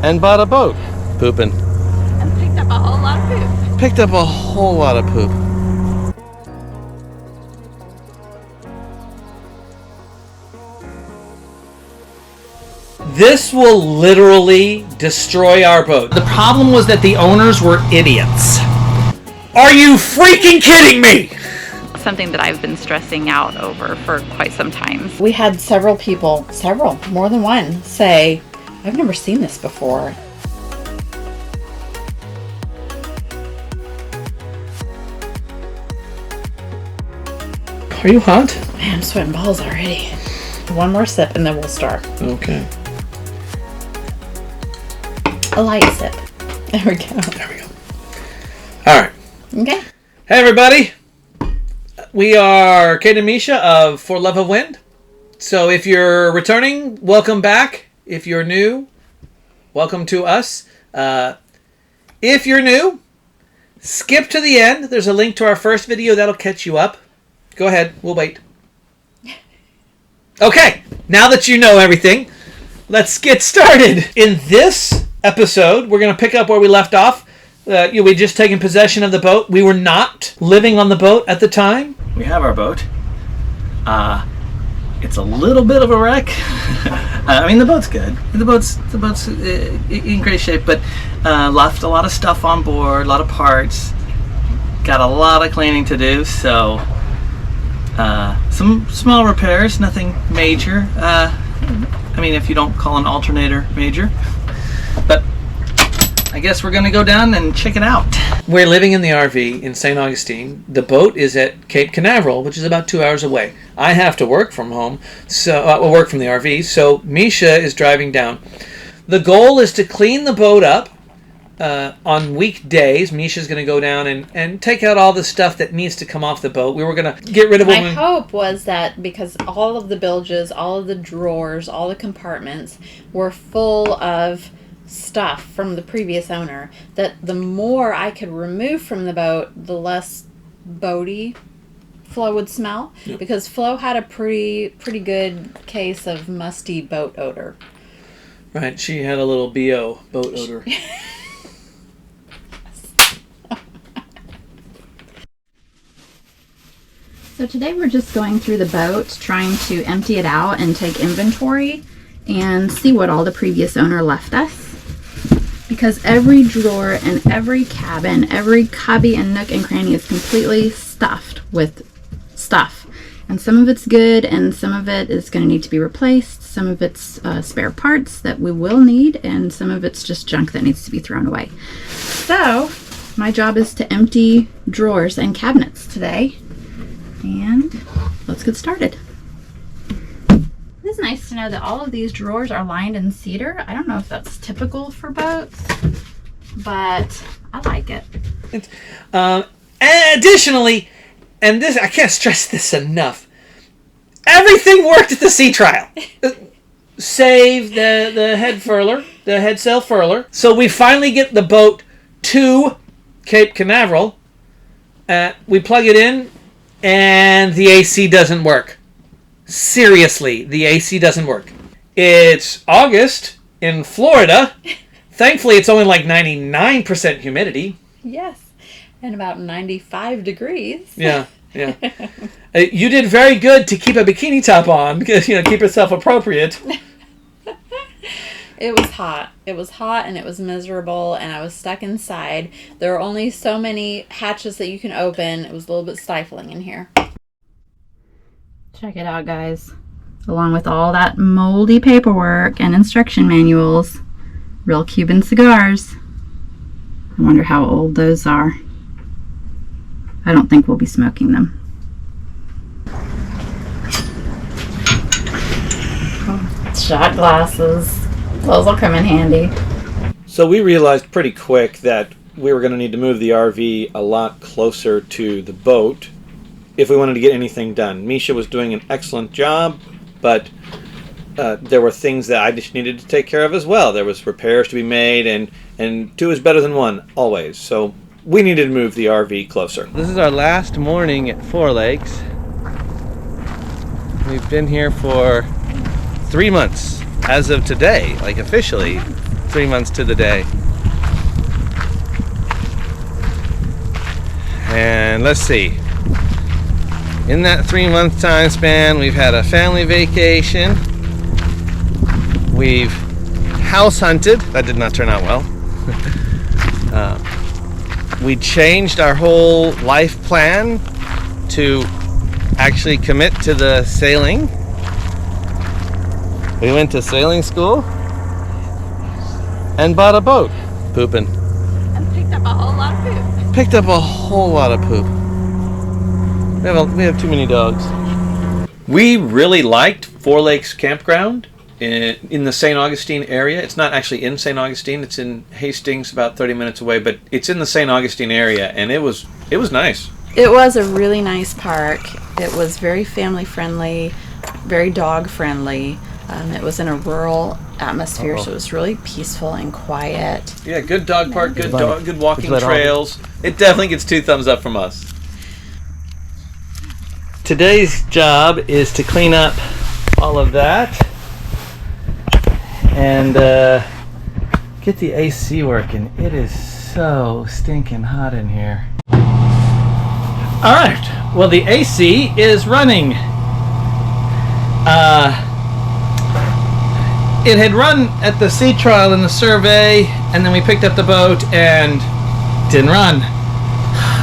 and bought a boat. Pooping. And picked up a whole lot of poop. Picked up a whole lot of poop. This will literally destroy our boat. The problem was that the owners were idiots. Are you freaking kidding me? Something that I've been stressing out over for quite some time. We had several people, more than one, say, I've never seen this before. Are you hot? Man, I'm sweating balls already. One more sip and then we'll start. Okay. A light sip. There we go. There we go. All right. Okay. Hey, everybody. We are Kate and Misha of For Love of Wind. So if you're returning, welcome back. If you're new, welcome to us. If you're new, skip to the end. There's a link to our first video that'll catch you up. Go ahead. We'll wait. Okay. Now that you know everything, let's get started. In this episode, we're going to pick up where we left off. We just taken possession of the boat. We were not living on the boat at the time. We have our boat. It's a little bit of a wreck. I mean, the boat's good. The boat's in great shape, but left a lot of stuff on board, a lot of parts. Got a lot of cleaning to do, so some small repairs, nothing major. I mean, if you don't call an alternator major. But I guess we're going to go down and check it out. We're living in the RV in St. Augustine. The boat is at Cape Canaveral, which is about 2 hours away. I have to work from home, so work from the RV, so Misha is driving down. The goal is to clean the boat up on weekdays. Misha's going to go down and take out all the stuff that needs to come off the boat. We were going to get rid of My hope was that because all of the bilges, all of the drawers, all the compartments were full of stuff from the previous owner, that the more I could remove from the boat, the less boaty Flo would smell. Yep. Because Flo had a pretty good case of musty boat odor. Right, she had a little BO, boat odor. So today we're just going through the boat, trying to empty it out and take inventory and see what all the previous owner left us. Because every drawer and every cabin, every cubby and nook and cranny is completely stuffed with stuff. And some of it's good and some of it is going to need to be replaced. Some of it's spare parts that we will need, and some of it's just junk that needs to be thrown away. So my job is to empty drawers and cabinets today. And let's get started. It's nice to know that all of these drawers are lined in cedar. I don't know if that's typical for boats, but I like it. And additionally, and this, I can't stress this enough, everything worked at the sea trial. Save the head furler, the head sail furler. So we finally get the boat to Cape Canaveral. We plug it in, and the AC doesn't work. Seriously, the AC doesn't work. It's August in Florida. Thankfully, it's only like 99% humidity. Yes, and about 95 degrees. Yeah. You did very good to keep a bikini top on, because, keep yourself appropriate. It was hot. It was hot and it was miserable, and I was stuck inside. There are only so many hatches that you can open. It was a little bit stifling in here. Check it out, guys. Along with all that moldy paperwork and instruction manuals, real Cuban cigars. I wonder how old those are. I don't think we'll be smoking them. Shot glasses. Those will come in handy. So we realized pretty quick that we were going to need to move the RV a lot closer to the boat if we wanted to get anything done. Misha was doing an excellent job, but there were things that I just needed to take care of as well. There was repairs to be made, and two is better than one, always. So we needed to move the RV closer. This is our last morning at Four Lakes. We've been here for 3 months as of today, like officially 3 months to the day. And let's see. In that 3-month time span, we've had a family vacation. We've house hunted. That did not turn out well. We changed our whole life plan to actually commit to the sailing. We went to sailing school and bought a boat. Pooping. And picked up a whole lot of poop. Picked up a whole lot of poop. We have too many dogs. We really liked Four Lakes Campground in the St. Augustine area. It's not actually in St. Augustine. It's in Hastings, about 30 minutes away, but it's in the St. Augustine area, and it was nice. It was a really nice park. It was very family friendly, very dog friendly. It was in a rural atmosphere, so it was really peaceful and quiet. Yeah, good dog park, good walking trails. It definitely gets 2 thumbs up from us. Today's job is to clean up all of that and get the AC working. It is so stinking hot in here. All right, well, the AC is running. It had run at the sea trial in the survey, and then we picked up the boat and didn't run.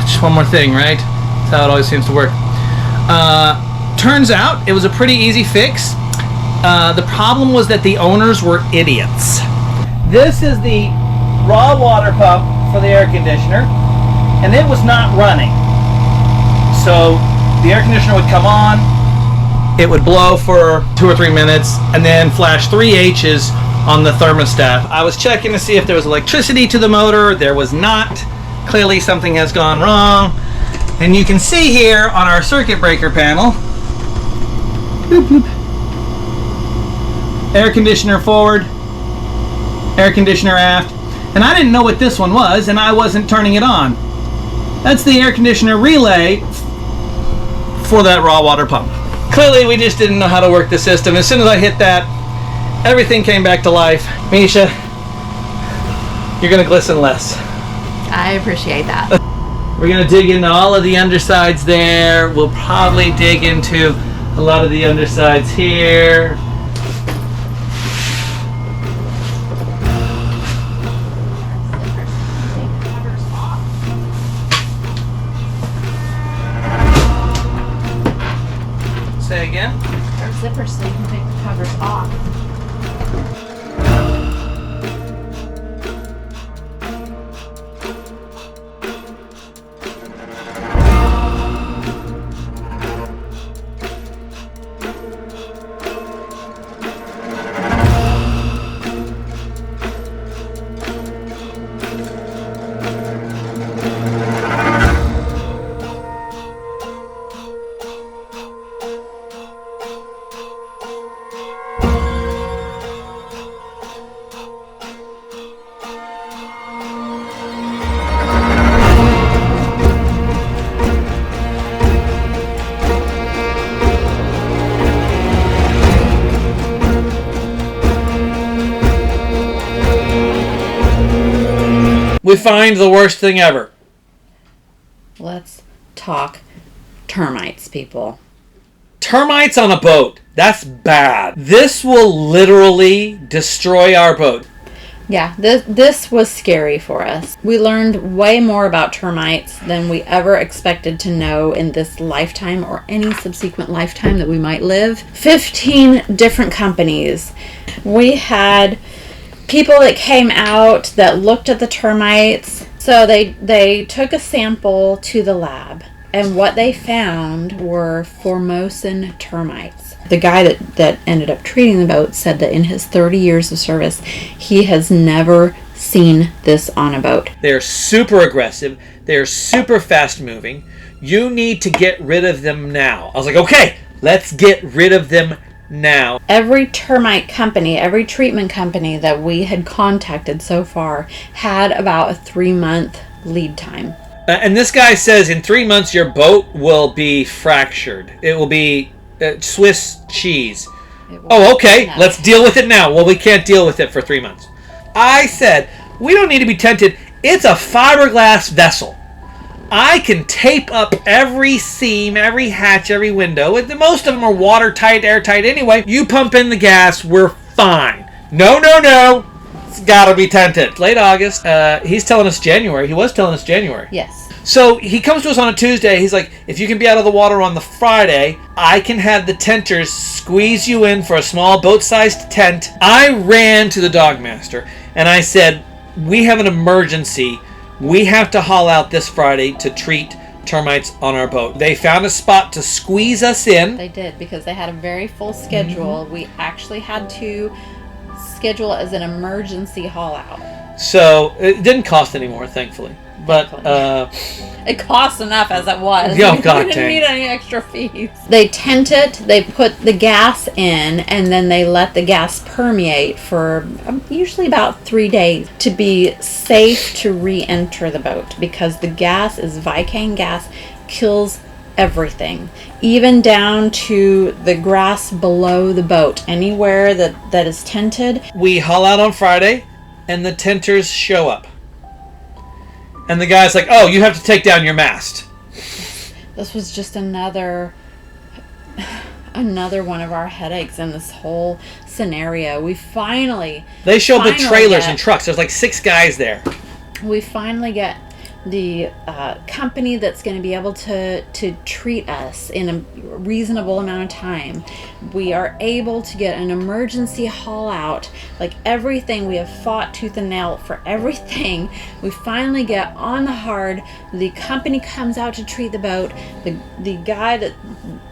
Just one more thing, right? That's how it always seems to work. Turns out it was a pretty easy fix. The problem was that the owners were idiots. This is the raw water pump for the air conditioner, and it was not running. So the air conditioner would come on, it would blow for 2 or 3 minutes, and then flash 3 H's on the thermostat. I was checking to see if there was electricity to the motor. There was not. Clearly something has gone wrong. And you can see here on our circuit breaker panel, boop, boop, air conditioner forward, air conditioner aft. And I didn't know what this one was, and I wasn't turning it on. That's the air conditioner relay for that raw water pump. Clearly we just didn't know how to work the system. As soon as I hit that, everything came back to life. Misha, you're gonna glisten less. I appreciate that. We're gonna dig into all of the undersides there. We'll probably dig into a lot of the undersides here. Say again? Or zippers so you can take the covers off. We find the worst thing ever. Let's talk termites, people. Termites on a boat. That's bad. This will literally destroy our boat. Yeah, this was scary for us. We learned way more about termites than we ever expected to know in this lifetime or any subsequent lifetime that we might live. 15 different companies. We had people that came out that looked at the termites. So they took a sample to the lab, and what they found were Formosan termites. The guy that ended up treating the boat said that in his 30 years of service, he has never seen this on a boat. They're super aggressive. They're super fast moving. You need to get rid of them now. I was like, okay, let's get rid of them now. Every termite company, every treatment company that we had contacted so far had about a 3-month lead time. And this guy says in 3 months your boat will be fractured. It will be Swiss cheese. Oh, okay. Let's deal with it now. Well, we can't deal with it for 3 months. I said, we don't need to be tented. It's a fiberglass vessel. I can tape up every seam, every hatch, every window. Most of them are watertight, airtight anyway. You pump in the gas, we're fine. No. It's got to be tented. Late August. He's telling us January. He was telling us January. Yes. So he comes to us on a Tuesday. He's like, if you can be out of the water on the Friday, I can have the tenters squeeze you in for a small boat-sized tent. I ran to the dogmaster and I said, we have an emergency. We have to haul out this Friday to treat termites on our boat. They found a spot to squeeze us in. They did, because they had a very full schedule. We actually had to schedule it as an emergency haul out. So it didn't cost any more, thankfully. But it cost enough as it was. Oh, We God didn't dang. need any extra fees. They tent it, they put the gas in, and then they let the gas permeate for usually about 3 days to be safe to re-enter the boat, because the gas is Vicane gas, kills everything, even down to the grass below the boat. Anywhere that is tented. we haul out on Friday, and the tenters show up. And the guy's like, oh, you have to take down your mast. This was just another one of our headaches in this whole scenario. They show up with Finally trailers get- and trucks. There's like 6 guys there. We finally get the company that's going to be able to treat us in a reasonable amount of time. We are able to get an emergency haul out. Like everything, we have fought tooth and nail for everything. We finally get on the hard. The company comes out to treat the boat. The guy that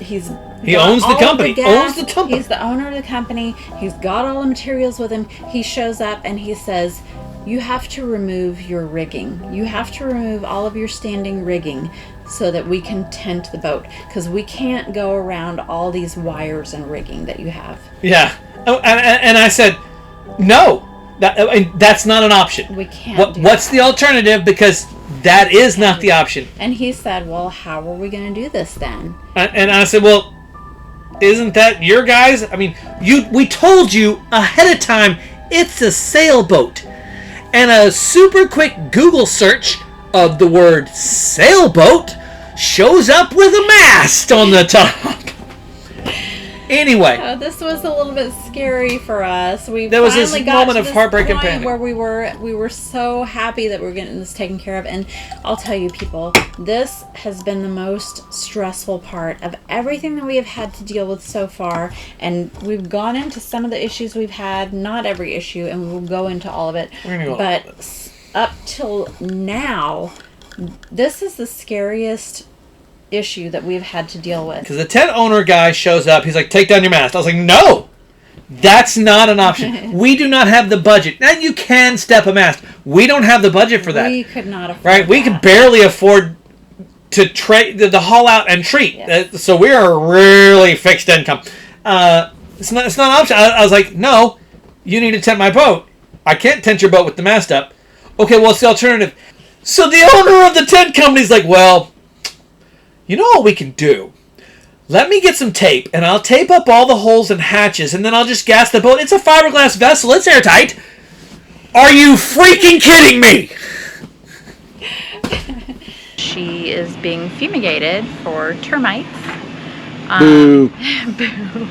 He got owns the all of company. gas. Owns the company. He's the owner of the company. He's got all the materials with him. He shows up and he says, you have to remove your rigging. You have to remove all of your standing rigging so that we can tent the boat, because we can't go around all these wires and rigging that you have. Yeah. Oh, and I said, no. That's not an option. We can't do What's that. the alternative? Because that is not the option. And he said, well, how are we going to do this then? And I said, well, isn't that your guys? I mean, we told you ahead of time it's a sailboat. And a super quick Google search of the word sailboat shows up with a mast on the top. Anyway, This was a little bit scary for us. There was this finally got moment to of this heartbreak and point panic. where we were so happy that we were getting this taken care of. And I'll tell you, people, this has been the most stressful part of everything that we have had to deal with so far. And we've gone into some of the issues we've had, not every issue, and we'll go into all of it. We're gonna go But up till now, this is the scariest issue that we've had to deal with. because the tent owner guy shows up, he's like, take down your mast. I was like, no, that's not an option. We do not have the budget. Now, you can step a mast. We don't have the budget for that. We could not afford Right? We that. could barely afford to the haul out and treat. Yes. So we are really fixed income. It's not an option. I was like, no, you need to tent my boat. I can't tent your boat with the mast up. Okay, what's the alternative? So the owner of the tent company's like, well, you know what we can do? Let me get some tape, and I'll tape up all the holes and hatches, and then I'll just gas the boat. It's a fiberglass vessel. It's airtight. Are you freaking kidding me? She is being fumigated for termites. Boo. Boo.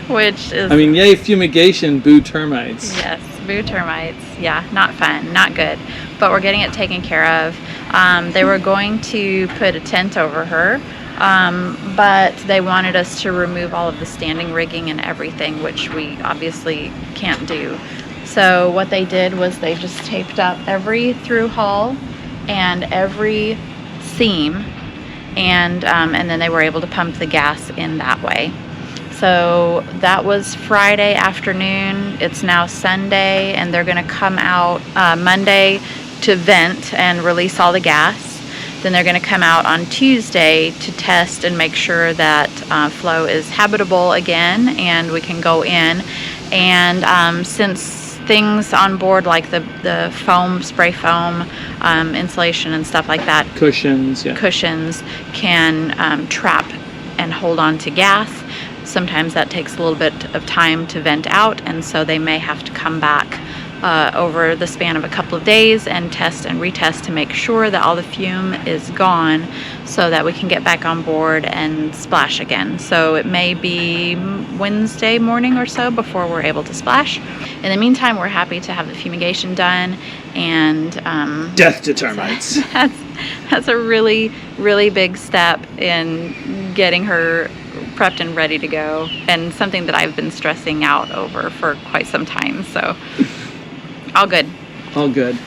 Which is, I mean, yay fumigation, boo termites. yes, boo termites. Yeah, not fun, not good. But we're getting it taken care of. They were going to put a tent over her, but they wanted us to remove all of the standing rigging and everything, which we obviously can't do. So what they did was they just taped up every through hull and every seam, and then they were able to pump the gas in that way. So that was Friday afternoon. It's now Sunday, and they're going to come out Monday to vent and release all the gas. Then they're going to come out on Tuesday to test and make sure that flow is habitable again and we can go in. And since things on board like the foam, spray foam, insulation and stuff like that, Cushions, yeah. cushions can trap and hold on to gas. Sometimes that takes a little bit of time to vent out, and so they may have to come back over the span of a couple of days and test and retest to make sure that all the fume is gone so that we can get back on board and splash again. So it may be Wednesday morning or so before we're able to splash. In the meantime, we're happy to have the fumigation done, and Death to termites. that's a really, really big step in getting her prepped and ready to go, and something that I've been stressing out over for quite some time. So all good. All good.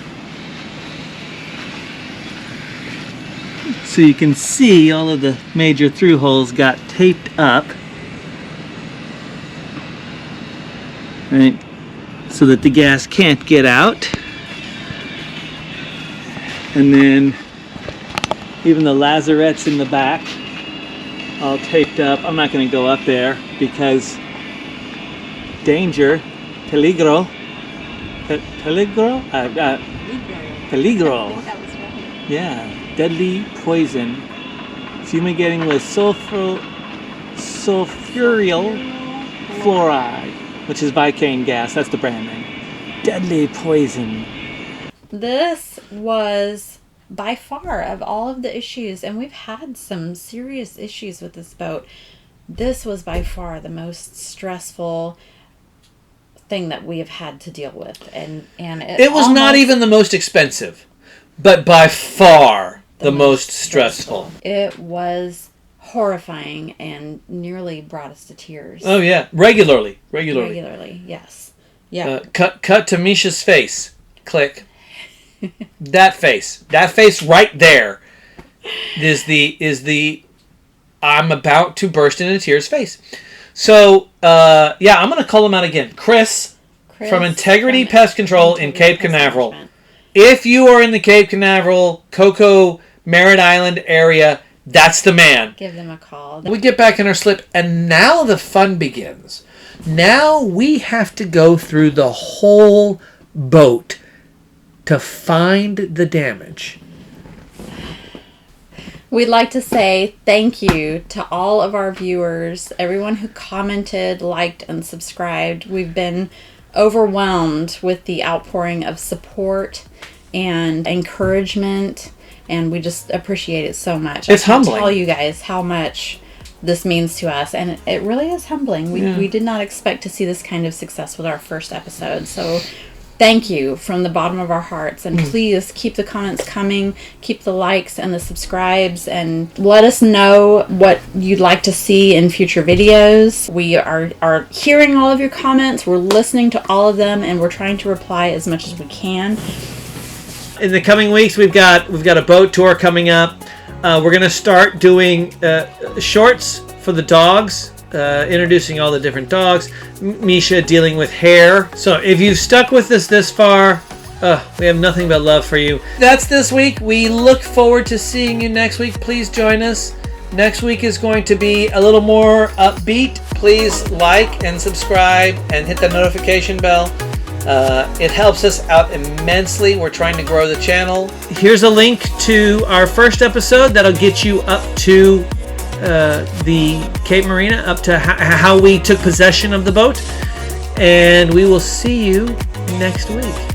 So you can see all of the major through holes got taped up, right, so that the gas can't get out. And then even the lazarettes in the back all taped up. I'm not going to go up there because danger, peligro, peligro, peligro. Yeah, deadly poison, fumigating with sulfurial fluoride, which is Vicane gas. That's the brand name. Deadly poison. This was by far of all of the issues, and we've had some serious issues with this boat, this was by far the most stressful thing that we have had to deal with, and it was not even the most expensive, but by far the most stressful. It was horrifying and nearly brought us to tears. Oh yeah, regularly, Yes. Yeah. Cut to Misha's face. Click. That face right there is the I'm about to burst into tears face. So yeah, I'm gonna call him out again. Chris from Integrity Pest Control in Cape Canaveral. If you are in the Cape Canaveral, Cocoa, Merritt Island area, that's the man. Give them a call. We get back in our slip, and now the fun begins. Now we have to go through the whole boat to find the damage. We'd like to say thank you to all of our viewers, everyone who commented, liked, and subscribed. We've been overwhelmed with the outpouring of support and encouragement, and we just appreciate it so much. It's humbling. I can't tell you guys how much this means to us, and it really is humbling. We did not expect to see this kind of success with our first episode, so thank you from the bottom of our hearts, and please keep the comments coming, keep the likes and the subscribes, and let us know what you'd like to see in future videos. We are hearing all of your comments, we're listening to all of them, and we're trying to reply as much as we can. In the coming weeks, we've got a boat tour coming up. We're going to start doing shorts for the dogs, introducing all the different dogs. Misha dealing with hair. So if you've stuck with us this far, we have nothing but love for you. That's this week. We look forward to seeing you next week. Please join us. Next week is going to be a little more upbeat. Please like and subscribe and hit the notification bell. It helps us out immensely. We're trying to grow the channel. Here's a link to our first episode that'll get you up to the Cape Marina, up to how we took possession of the boat. And we will see you next week.